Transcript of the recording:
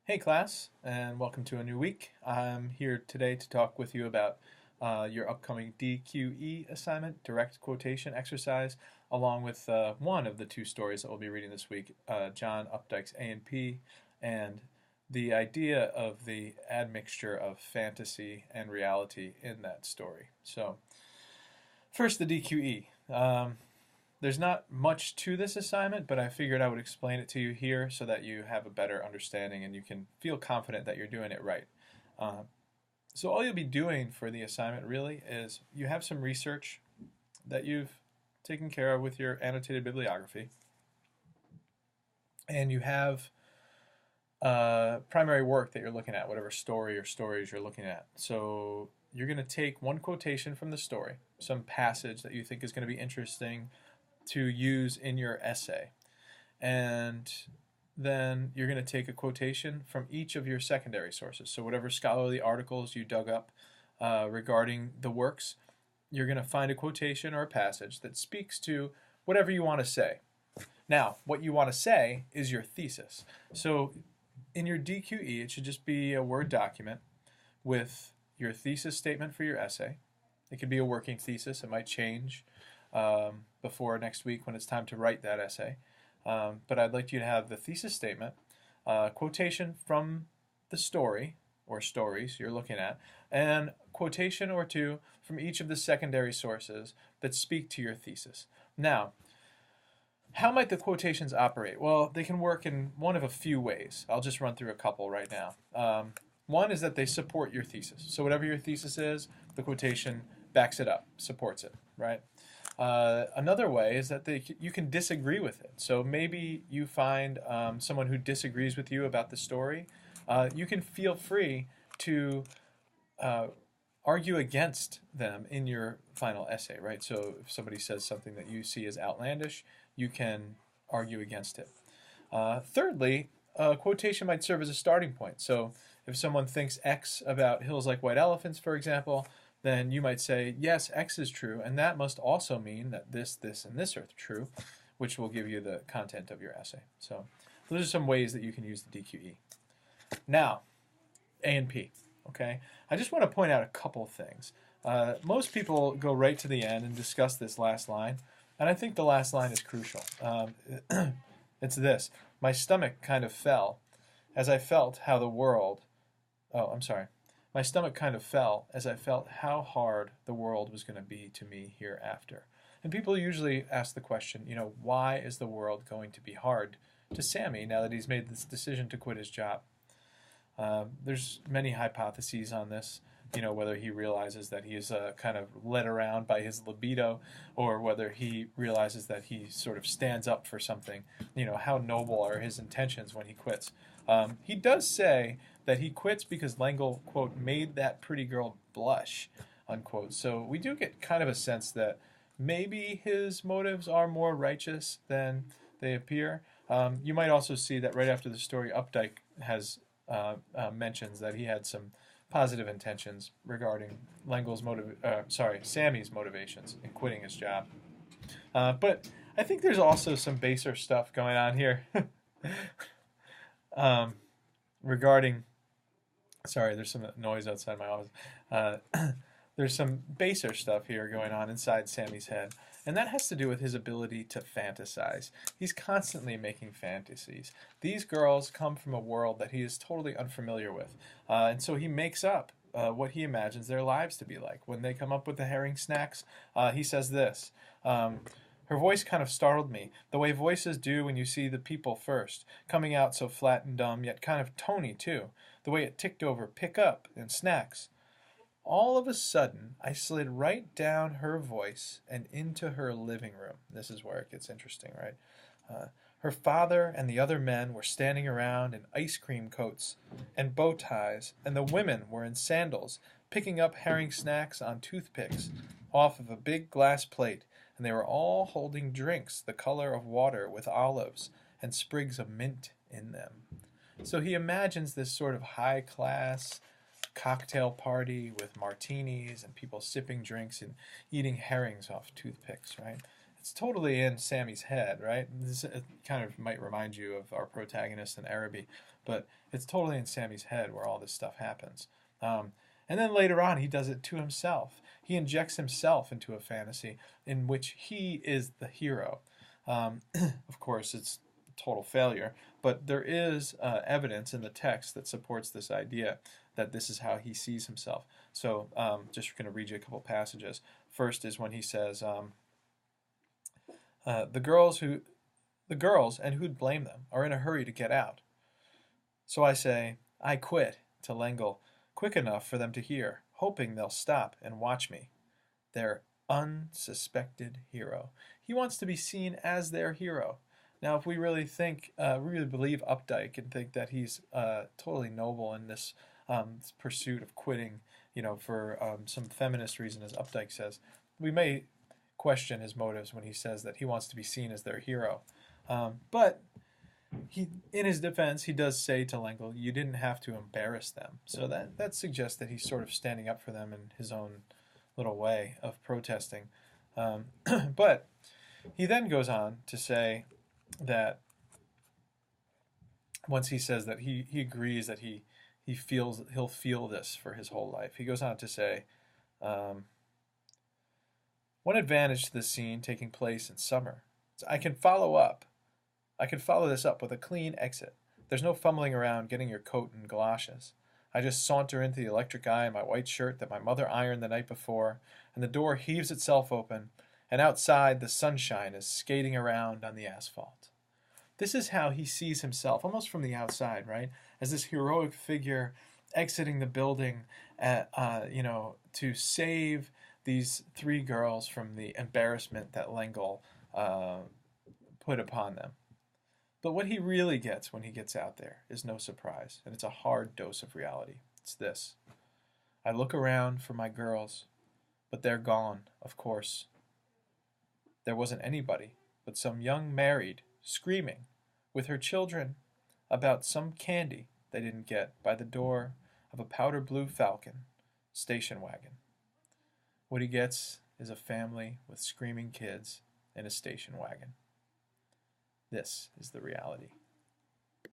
Hey class, and welcome to a new week. I'm here today to talk with you about your upcoming DQE assignment, direct quotation exercise, along with one of the two stories that we'll be reading this week, John Updike's A&P, and the idea of the admixture of fantasy and reality in that story. So, first the DQE. There's not much to this assignment, but I figured I would explain it to you here so that you have a better understanding and you can feel confident that you're doing it right. So all you'll be doing for the assignment really is you have some research that you've taken care of with your annotated bibliography, and you have primary work that you're looking at, whatever story or stories you're looking at. So you're going to take one quotation from the story, some passage that you think is going to be interesting to use in your essay, and then you're going to take a quotation from each of your secondary sources. So whatever scholarly articles you dug up regarding the works, you're going to find a quotation or a passage that speaks to whatever you want to say. Now, what you want to say is your thesis. So in your DQE, it should just be a Word document with your thesis statement for your essay. It could be a working thesis. It might change before next week when it's time to write that essay. But I'd like you to have the thesis statement, quotation from the story or stories you're looking at, and quotation or two from each of the secondary sources that speak to your thesis. Now, how might the quotations operate? Well, they can work in one of a few ways. I'll just run through a couple right now. One is that they support your thesis. So whatever your thesis is, the quotation backs it up, supports it, right? Another way is that you can disagree with it. So maybe you find someone who disagrees with you about the story. You can feel free to argue against them in your final essay, right? So if somebody says something that you see as outlandish, you can argue against it. Thirdly, a quotation might serve as a starting point. So if someone thinks X about hills like white elephants, for example, then you might say, yes, X is true, and that must also mean that this, and this are true, which will give you the content of your essay. So those are some ways that you can use the DQE. Now, A&P, okay? I just want to point out a couple things. Most people go right to the end and discuss this last line, and I think the last line is crucial. It's this: my stomach kind of fell as I felt how the world, my stomach kind of fell as I felt how hard the world was going to be to me hereafter. And people usually ask the question, why is the world going to be hard to Sammy now that he's made this decision to quit his job? There's many hypotheses on this, whether he realizes that he is kind of led around by his libido, or whether he realizes that he sort of stands up for something. How noble are his intentions when he quits? He does say that he quits because L'Engle, quote, made that pretty girl blush, unquote. So we do get kind of a sense that maybe his motives are more righteous than they appear. You might also see that right after the story, Updike has mentions that he had some positive intentions regarding Sammy's motivations in quitting his job. But I think there's also some baser stuff going on here regarding. Sorry, there's some noise outside my office. There's some baser stuff here going on inside Sammy's head, and that has to do with his ability to fantasize. He's constantly making fantasies. These girls come from a world that he is totally unfamiliar with, and so he makes up what he imagines their lives to be like. When they come up with the herring snacks, he says this. Her voice kind of startled me, the way voices do when you see the people first, coming out so flat and dumb, yet kind of tony too, the way it ticked over pick up and snacks. All of a sudden, I slid right down her voice and into her living room. This is where it gets interesting, right? Her father and the other men were standing around in ice cream coats and bow ties, and the women were in sandals, picking up herring snacks on toothpicks off of a big glass plate, and they were all holding drinks the color of water with olives and sprigs of mint in them. So he imagines this sort of high-class cocktail party with martinis and people sipping drinks and eating herrings off toothpicks, right? It's totally in Sammy's head, right? This kind of might remind you of our protagonist in Araby. but it's totally in Sammy's head where all this stuff happens. And then later on, he does it to himself. He injects himself into a fantasy in which he is the hero. Of course, it's a total failure, but there is evidence in the text that supports this idea that this is how he sees himself. So just going to read you a couple passages. First is when he says, the girls, and who'd blame them, are in a hurry to get out. So I say, I quit, to L'Engle, quick enough for them to hear, hoping they'll stop and watch me. Their unsuspected hero. He wants to be seen as their hero. Now, if we really believe Updike and think that he's totally noble in this pursuit of quitting, for some feminist reason, as Updike says, we may question his motives when he says that he wants to be seen as their hero. But in his defense, he does say to L'Engle, you didn't have to embarrass them. So that suggests that he's sort of standing up for them in his own little way of protesting. But he then goes on to say that once he says that he agrees that he'll feel this for his whole life, he goes on to say, one advantage to the scene taking place in summer is I can follow this up with a clean exit. There's no fumbling around getting your coat and galoshes. I just saunter into the electric eye in my white shirt that my mother ironed the night before, and the door heaves itself open, and outside the sunshine is skating around on the asphalt. This is how he sees himself, almost from the outside, right? As this heroic figure exiting the building, to save these three girls from the embarrassment that L'Engle put upon them. But what he really gets when he gets out there is no surprise, and it's a hard dose of reality. It's this. I look around for my girls, but they're gone, of course. There wasn't anybody but some young married screaming with her children about some candy they didn't get by the door of a powder blue Falcon station wagon. What he gets is a family with screaming kids in a station wagon. This is the reality.